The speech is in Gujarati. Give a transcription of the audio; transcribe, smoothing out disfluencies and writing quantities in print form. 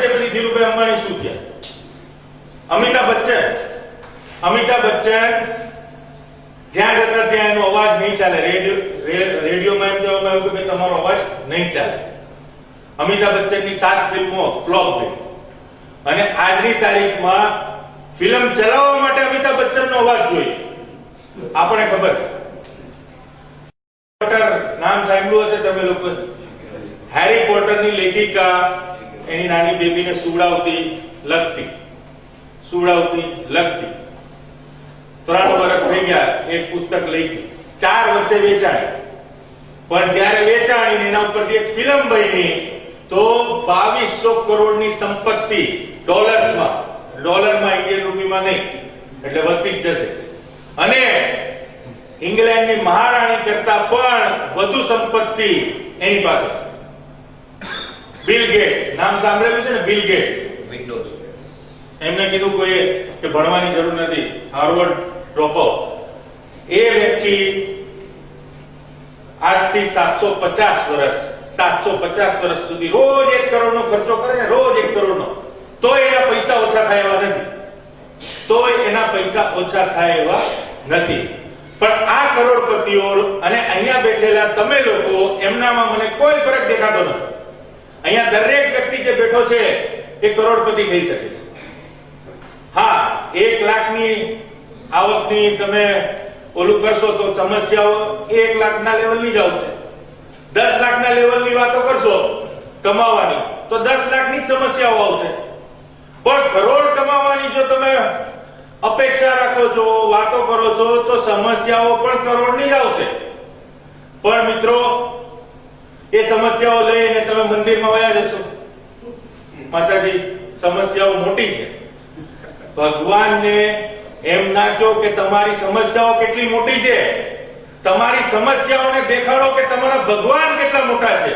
વર્ષે પછી ધીરુભાઈ અંબાણી શું થયા? અમિતાભ બચ્ચન જ્યાં જતા ત્યાં એનો અવાજ નહીં ચાલે. રેડિયોમાં એમ કહેવામાં આવ્યું કે તમારો અવાજ નહીં ચાલે. અમિતાભ બચ્ચનની 7 ફિલ્મો ફ્લોપ ગઈ અને આજની તારીખમાં ફિલ્મ ચલાવવા માટે અમિતાભ બચ્ચનનો અવાજ જોઈએ. આપણે ખબર છે, નામ સાંભળ્યું હશે તમે લોકો. હેરી પોટરની લેખિકા એની નાની બેબીને સુવડાવતી લગતી 3 વર્ષ થઈ ગયા એક પુસ્તક લખી, 4 વર્ષે વેચાણી. પણ જ્યારે વેચાણી એના ઉપરથી એક ફિલ્મ બની તો 2200 કરોડની સંપત્તિ ડોલરમાં, ઇન્ડિયન રૂપીમાં નહીં, એટલે વધતી જ જશે. અને ઇંગ્લેન્ડની મહારાણી કરતા પણ વધુ સંપત્તિ એની પાસે. બિલ ગેટ્સ નામ સાંભળેલું છે ને? Bill Gates Windows. એમને કીધું કોઈ કે ભણવાની જરૂર નથી, હાર્વર્ડ ડ્રોપઆઉટ. એ વ્યક્તિ આજથી 750 વર્ષ સુધી રોજ 1 કરોડનો ખર્ચો કરે ને, રોજ 1 કરોડનો, તોય એના પૈસા ઓછા થાય એવા નથી. પણ આ કરોડપતિઓ અને અહીંયા બેઠેલા તમે લોકો, એમનામાં મને કોઈ ફરક દેખાતો નથી. અહીંયા દરેક વ્યક્તિ જે બેઠો છે એ કરોડપતિ થઈ શકે છે. હા, 1 લાખની આવકની તમે ઓલું કરશો તો સમસ્યાઓ 1 લાખના લેવલની જ આવશે. 10 લાખના લેવલની વાતો કરશો કમાવાની તો 10 લાખની જ સમસ્યાઓ આવશે. પણ કરોડ કમાવાની જો તમે અપેક્ષા રાખો છો, વાતો કરો છો, તો સમસ્યાઓ પણ કરોડની જ આવશે. પણ મિત્રો, એ સમસ્યાઓ લઈને તમે મંદિરમાં વયા જશો. માતાજી, સમસ્યાઓ મોટી છે. ભગવાનને એમ ના કહો કે તમારી સમસ્યાઓ કેટલી મોટી છે. તમારી સમસ્યાઓને દેખાડો કે તમારા ભગવાન કેટલા મોટા છે.